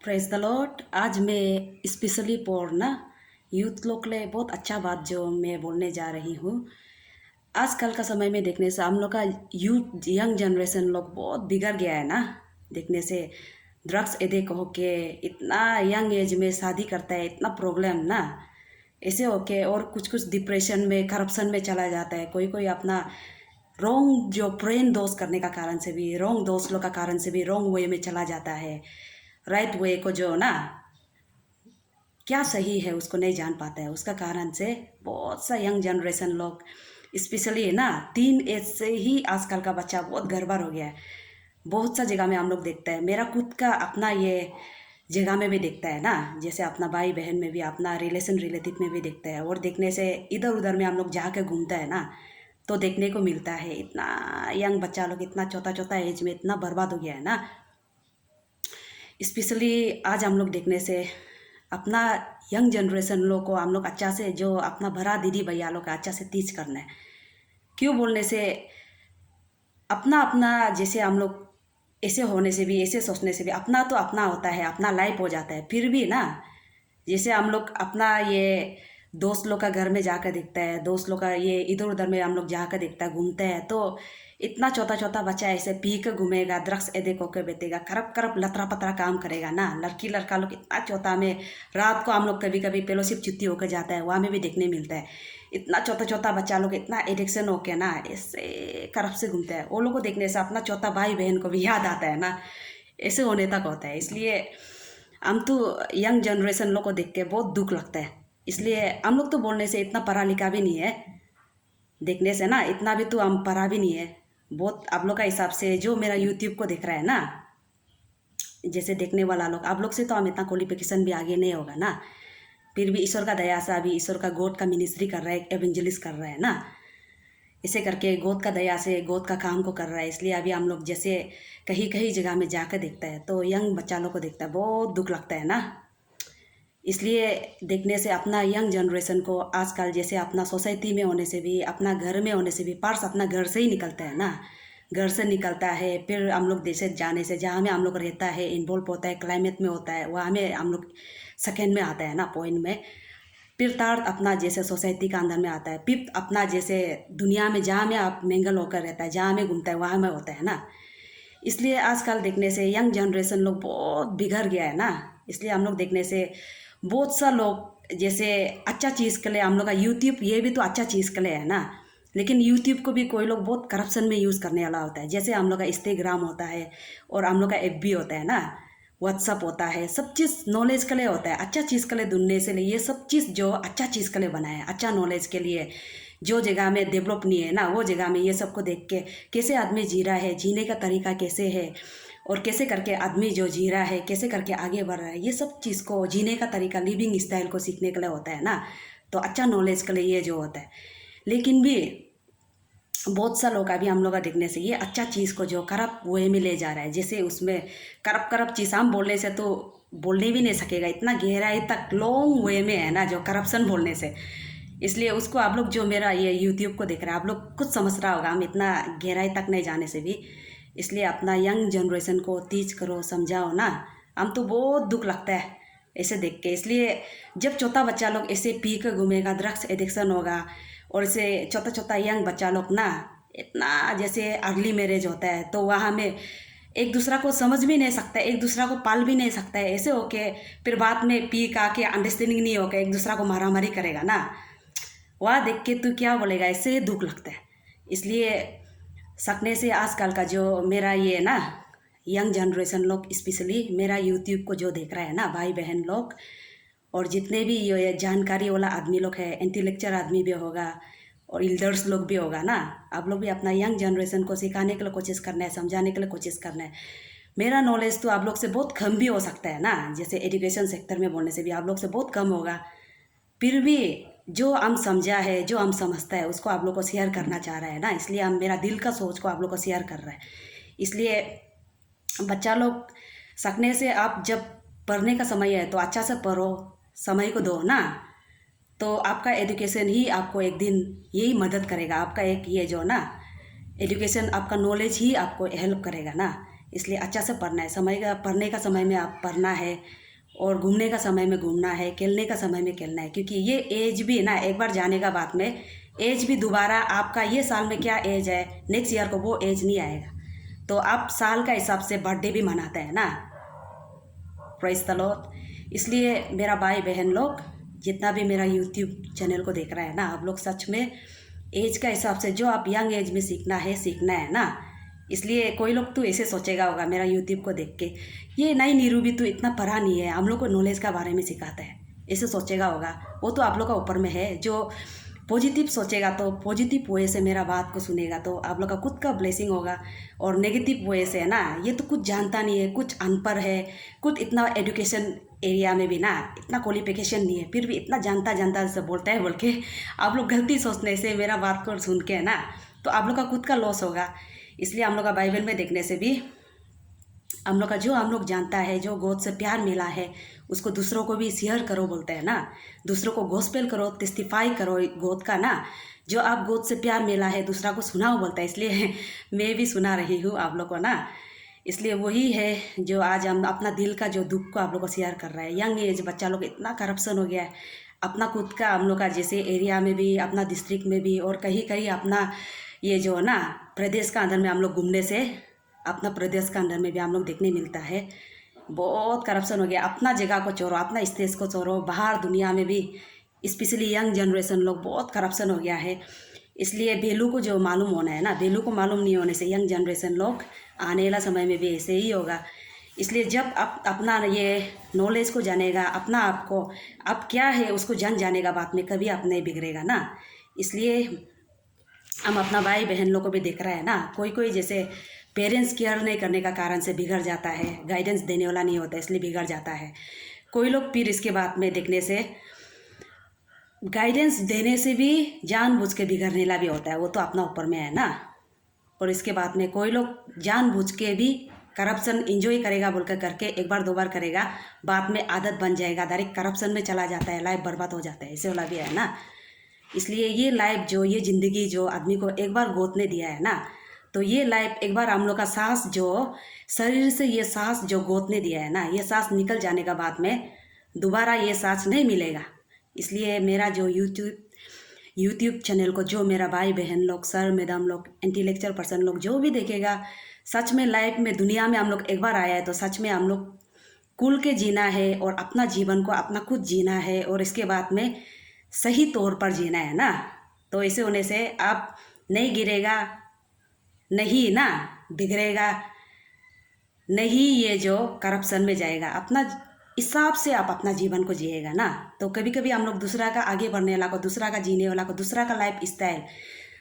Praise the Lord. आज मैं specially for ना यूथ लोग के लिए बहुत अच्छा बात जो मैं बोलने जा रही हूँ। आजकल का समय में देखने से हम लोग का यूथ यंग जनरेशन लोग बहुत बिगड़ गया है ना। देखने से ड्रग्स एडिक्ट होके इतना यंग एज में शादी करता है, इतना प्रॉब्लम ना ऐसे होके, और कुछ कुछ डिप्रेशन में करप्शन में चला जाता है। कोई कोई अपना रॉन्ग जो फ्रेंड दोस्त करने का कारण से भी, रॉन्ग दोस्त लोग का कारण से भी रॉन्ग वे में चला जाता है। राइट वे को जो ना क्या सही है उसको नहीं जान पाता है। उसका कारण से बहुत सा यंग जनरेशन लोग स्पेशली ना टीन एज से ही आजकल का बच्चा बहुत गड़बड़ हो गया है। बहुत सा जगह में हम लोग देखते हैं, मेरा खुद का अपना ये जगह में भी देखता है ना, जैसे अपना भाई बहन में भी, अपना रिलेशन रिलेटिव में भी देखता है। और देखने से इधर उधर में हम लोग जाके घूमता है ना, तो देखने को मिलता है इतना यंग बच्चा लोग इतना छोटा छोटा एज में इतना बर्बाद हो गया है ना। स्पेशली आज हम लोग देखने से अपना यंग जनरेशन लोग को हम लोग अच्छा से, जो अपना भरा दीदी भैया लोग का अच्छा से टीच करना है। क्यों बोलने से अपना अपना जैसे हम लोग ऐसे होने से भी, ऐसे सोचने से भी अपना तो अपना होता है, अपना लाइफ हो जाता है। फिर भी ना जैसे हम लोग अपना ये दोस्त लोग का घर में जाकर देखता है, दोस्त लोग का ये इधर उधर में हम लोग जाकर देखता है, घूमते हैं, तो इतना छोटा छोटा बच्चा ऐसे पी कर घूमेगा, ड्रग्स एडिक्ट होकर बैठेगा, करप करप लतरा पतरा काम करेगा ना। लड़की लड़का लोग इतना छोटा में, रात को हम लोग कभी कभी फेलोशिप छुट्टी होकर जाता है, वहाँ में भी देखने मिलता है इतना छोटा छोटा बच्चा लोग इतना एडिक्शन होके ना ऐसे करप से घूमता है। वो लोग को देखने से अपना छोटा भाई बहन को भी याद आता है ना, ऐसे होने तक होता है। इसलिए हम तो यंग जनरेशन लोग को देख के बहुत दुख लगता है। इसलिए हम लोग तो बोलने से इतना पढ़ा लिखा भी नहीं है, देखने से ना इतना भी तो हम पढ़ा भी नहीं है। बहुत आप लोग का हिसाब से जो मेरा यूट्यूब को देख रहा है ना, जैसे देखने वाला लोग, आप लोग से तो हम इतना क्वालिफिकेशन भी आगे नहीं होगा ना। फिर भी ईश्वर का दया से अभी ईश्वर का गोद का मिनिस्ट्री कर रहा है, एवेंजलिस्ट कर रहा है ना, इसे करके गोद का दया से गोद का काम को कर रहा है। इसलिए अभी हम लोग जैसे कहीं कहीं जगह में जाकर देखता है तो यंग बच्चा लोग को देखता है, बहुत दुख लगता है ना। इसलिए देखने से अपना यंग जनरेशन को आजकल जैसे अपना सोसाइटी में होने से भी, अपना घर में होने से भी, पर्स अपना घर से ही निकलता है ना, घर से निकलता है। फिर हम लोग जैसे जाने से जहाँ में हम लोग रहता है, इन्वॉल्व होता है, क्लाइमेट में होता है, वहाँ में हम लोग सेकेंड में आता है ना, पॉइंट में। फिर थर्ड अपना जैसे सोसाइटी का अंदर में आता है। फिफ्थ अपना जैसे दुनिया में जहाँ में आप मिंगल होकर रहता है, जहाँ में घूमता है, वहाँ में होता है ना। इसलिए आजकल देखने से यंग जनरेशन लोग बहुत बिगड़ गया है ना। इसलिए हम लोग देखने से बहुत सा लोग जैसे अच्छा चीज़ के लिए हम लोग का यूट्यूब, ये भी तो अच्छा चीज़ के लिए है ना, लेकिन यूट्यूब को भी कोई लोग बहुत करप्शन में यूज़ करने वाला होता है। जैसे हम लोग का इंस्टाग्राम होता है और हम लोग का एफबी होता है ना, व्हाट्सअप होता है, सब चीज़ नॉलेज के लिए होता है, अच्छा चीज़ के लिए ढूंढने से लिए, ये सब चीज़ जो अच्छा चीज़ के लिए बना है, अच्छा नॉलेज के लिए। जो जगह में डेवलप नहीं है ना, वो जगह में ये सबको देख के कैसे आदमी जी रहा है, जीने का तरीका कैसे है, और कैसे करके आदमी जो जी रहा है कैसे करके आगे बढ़ रहा है, ये सब चीज़ को, जीने का तरीका, लिविंग स्टाइल को सीखने के लिए होता है ना। तो अच्छा नॉलेज के लिए ये जो होता है। लेकिन भी बहुत सा लोग अभी हम लोग का देखने से ये अच्छा चीज़ को जो करप वे में ले जा रहा है, जैसे उसमें करप करप चीज़ हम बोलने से तो बोलने भी नहीं सकेगा, इतना गहराई तक लॉन्ग वे में है ना जो करप्शन बोलने से। इसलिए उसको आप लोग जो मेरा ये यूट्यूब को देख रहे हैं, आप लोग कुछ समझ रहा होगा, हम इतना गहराई तक नहीं जाने से भी। इसलिए अपना यंग जनरेशन को टीच करो, समझाओ ना। हम तो बहुत दुख लगता है ऐसे देख के। इसलिए जब छोटा बच्चा लोग ऐसे पी कर घूमेगा, ड्रग्स एडिक्शन होगा, और इसे छोटा छोटा यंग बच्चा लोग ना इतना जैसे अर्ली मैरिज होता है, तो वहाँ में एक दूसरा को समझ भी नहीं सकता है, एक दूसरा को पाल भी नहीं सकता है, ऐसे होके फिर बाद में पी का के अंडरस्टैंडिंग नहीं होकर एक दूसरा को मारा मारी करेगा ना। वह देख के तू क्या बोलेगा, ऐसे दुख लगता है। इसलिए सकने से आजकल का जो मेरा ये ना यंग जनरेशन लोग, स्पेशली मेरा यूट्यूब को जो देख रहा है ना भाई बहन लोग, और जितने भी ये जानकारी वाला आदमी लोग है, इंटेलेक्चुअल आदमी भी होगा और एल्डर्स लोग भी होगा ना, आप लोग भी अपना यंग जनरेशन को सिखाने के लिए कोशिश करना है, समझाने के लिए कोशिश करना है। मेरा नॉलेज तो आप लोग से बहुत कम भी हो सकता है ना, जैसे एजुकेशन सेक्टर में बोलने से भी आप लोग से बहुत कम होगा। फिर भी जो हम समझा है, जो हम समझता है, उसको आप लोग को शेयर करना चाह रहा है ना। इसलिए हम मेरा दिल का सोच को आप लोग को शेयर कर रहा है। इसलिए बच्चा लोग सकने से, आप जब पढ़ने का समय है तो अच्छा से पढ़ो, समय को दो ना, तो आपका एजुकेशन ही आपको एक दिन यही मदद करेगा। आपका एक ये जो ना एजुकेशन, आपका नॉलेज ही आपको हेल्प करेगा ना। इसलिए अच्छा से पढ़ना है। पढ़ने का समय में आप पढ़ना है, और घूमने का समय में घूमना है, खेलने का समय में खेलना है। क्योंकि ये एज भी ना एक बार जाने का बाद में एज भी दोबारा आपका ये साल में क्या एज है, नेक्स्ट ईयर को वो एज नहीं आएगा। तो आप साल का हिसाब से बर्थडे भी मनाते हैं ना। Praise the Lord. इसलिए मेरा भाई बहन लोग जितना भी मेरा यूट्यूब चैनल को देख रहा है ना, आप लोग सच में एज का हिसाब से जो आप यंग एज में सीखना है ना। इसलिए कोई लोग तो ऐसे सोचेगा होगा मेरा यूट्यूब को देख के, ये नई नीरू भी तो इतना पढ़ा नहीं है, हम लोग को नॉलेज का बारे में सिखाता है, ऐसे सोचेगा होगा। वो तो आप लोग का ऊपर में है। जो पॉजिटिव सोचेगा तो पॉजिटिव वे से मेरा बात को सुनेगा तो आप लोग का खुद का ब्लेसिंग होगा। और नेगेटिव वे से है ना, ये तो कुछ जानता नहीं है, कुछ अनपढ़ है, कुछ इतना एजुकेशन एरिया में भी ना इतना क्वालिफिकेशन नहीं है, फिर भी इतना जानता से बोलता है बोल के आप लोग गलती सोचने से मेरा बात को सुन के है ना, तो आप लोग का खुद का लॉस होगा। इसलिए हम लोग का बाइबल में देखने से भी हम लोग का जो हम लोग जानता है, जो गॉड से प्यार मिला है, उसको दूसरों को भी शेयर करो बोलते हैं ना। दूसरों को गॉस्पेल करो, टेस्टिफाई करो गॉड का ना। जो आप गॉड से प्यार मिला है दूसरा को सुनाओ बोलता है। इसलिए मैं भी सुना रही हूँ आप लोग को ना। इसलिए वही है जो आज हम अपना दिल का जो दुख को आप लोग को शेयर कर रहा है। यंग एज बच्चा लोग इतना करप्शन हो गया है अपना खुद का, हम लोग का जैसे एरिया में भी, अपना डिस्ट्रिक्ट में भी, और कहीं कहीं अपना ये जो ना प्रदेश का अंदर में हम लोग घूमने से अपना प्रदेश का अंदर में भी हम लोग देखने मिलता है बहुत करप्शन हो गया। अपना जगह को छोड़ो, अपना स्टेज को छोड़ो, बाहर दुनिया में भी स्पेशली यंग जनरेशन लोग बहुत करप्शन हो गया है। इसलिए वैल्यू को जो मालूम होना है ना, वैल्यू को मालूम नहीं होने से यंग जनरेशन लोग आने वाला समय में भी ऐसे ही होगा। इसलिए जब आप अपना ये नॉलेज को जानेगा, अपना आपको आप क्या है उसको जानेगा, बाद में कभी आप नहीं बिगड़ेगा ना। इसलिए हम अपना भाई बहन लोग को भी देख रहे हैं ना, कोई जैसे पेरेंट्स केयर नहीं करने का कारण से बिगड़ जाता है, गाइडेंस देने वाला नहीं होता इसलिए बिगड़ जाता है। कोई लोग फिर इसके बाद में देखने से गाइडेंस देने से भी जानबूझ के बिगड़ने वाला भी होता है, वो तो अपना ऊपर में है ना। और इसके बाद में कोई लोग जानबूझ के भी करप्शन इंजॉय करेगा बोलकर करके एक बार दो बार करेगा, बाद में आदत बन जाएगा, डायरेक्ट करप्शन में चला जाता है, लाइफ बर्बाद हो जाता है, ऐसे वाला भी है ना। इसलिए ये लाइफ जो ये ज़िंदगी जो आदमी को एक बार गोद ने दिया है ना, तो ये लाइफ एक बार हम लोग का सांस जो शरीर से ये सांस जो गोद ने दिया है ना, ये सांस निकल जाने का बाद में दोबारा ये सांस नहीं मिलेगा। इसलिए मेरा जो यूट्यूब चैनल को जो मेरा भाई बहन लोग, सर मैडम लोग, इंटेलेक्चुअल पर्सन लोग जो भी देखेगा, सच में लाइफ में दुनिया में हम लोग एक बार आया है तो सच में हम लोग खुल के जीना है और अपना जीवन को अपना खुद जीना है, और इसके बाद में सही तौर पर जीना है ना। तो ऐसे होने से आप नहीं गिरेगा, नहीं ना बिगड़ेगा, नहीं ये जो करप्शन में जाएगा, अपना हिसाब से आप अपना जीवन को जिएगा ना। तो कभी कभी हम लोग दूसरा का आगे बढ़ने वाला को, दूसरा का जीने वाला को, दूसरा का लाइफ स्टाइल,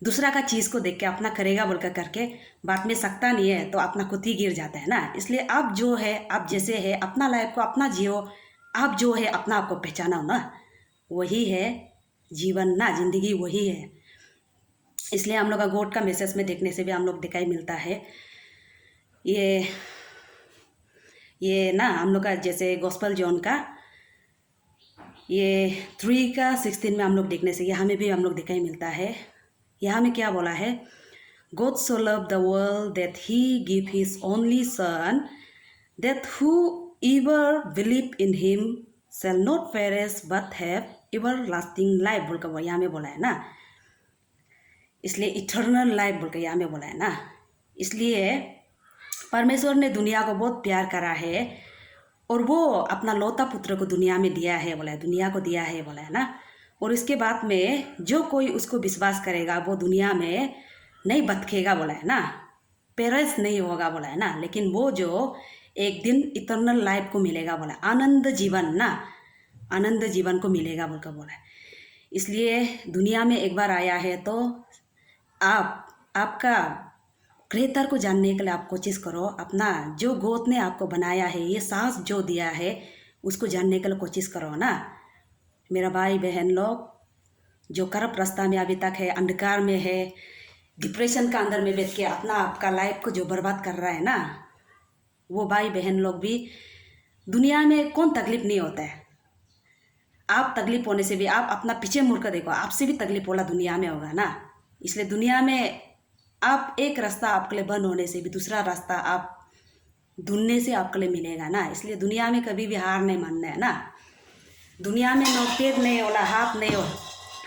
दूसरा का चीज़ को देख के अपना करेगा बोलकर करके बात में सकता नहीं है तो अपना खुद ही गिर जाता है ना। इसलिए आप जो है, आप जैसे है अपना लाइफ को अपना जियो, आप जो है अपना आपको पहचाना हो ना, वही है जीवन ना, जिंदगी वही है। इसलिए हम लोग का गॉड का मैसेज में देखने से भी हम लोग दिखाई मिलता है। ये ना हम लोग का जैसे गॉस्पल जॉन का ये 3:16 में हम लोग देखने से यहाँ में भी हम लोग दिखाई मिलता है। यहाँ में क्या बोला है, God so loved the world that he gave his only son, that whoever believe in him shall not perish but have everlasting life बोल कर यहाँ में बोला है ना। इसलिए इटर्नल लाइफ बोल कर यहाँ में बोला है ना। इसलिए परमेश्वर ने दुनिया को बहुत प्यार करा है और वो अपना लौता पुत्र को दुनिया में दिया है, बोला है दुनिया को दिया है, बोला है ना। और इसके बाद में जो कोई उसको विश्वास करेगा वो दुनिया में नहीं बतखेगा, बोला है ना, पेरिश नहीं होगा, बोला है ना, लेकिन वो जो एक दिन इटर्नल लाइफ को मिलेगा, बोला आनंद जीवन ना, आनंद जीवन को मिलेगा बोलकर बोला है। इसलिए दुनिया में एक बार आया है तो आपका क्रिएटर को जानने के लिए आप कोशिश करो, अपना जो गॉड ने आपको बनाया है, ये सांस जो दिया है उसको जानने के लिए कोशिश करो ना। मेरा भाई बहन लोग जो करप्ट रास्ता में अभी तक है, अंधकार में है, डिप्रेशन का अंदर में बैठ के अपना आपका लाइफ को जो बर्बाद कर रहा है ना, वो भाई बहन लोग भी दुनिया में कौन तकलीफ नहीं होता है। आप तकलीफ होने से भी आप अपना पीछे मुड़ कर देखो, आपसे भी तकलीफ वाला दुनिया में होगा ना। इसलिए दुनिया में आप एक रास्ता आपके लिए बंद होने से भी दूसरा रास्ता आप ढूंढने से आपके लिए मिलेगा ना। इसलिए दुनिया में कभी भी हार नहीं मानना है ना। दुनिया में नो पेट नहीं होला, हाथ नहीं हो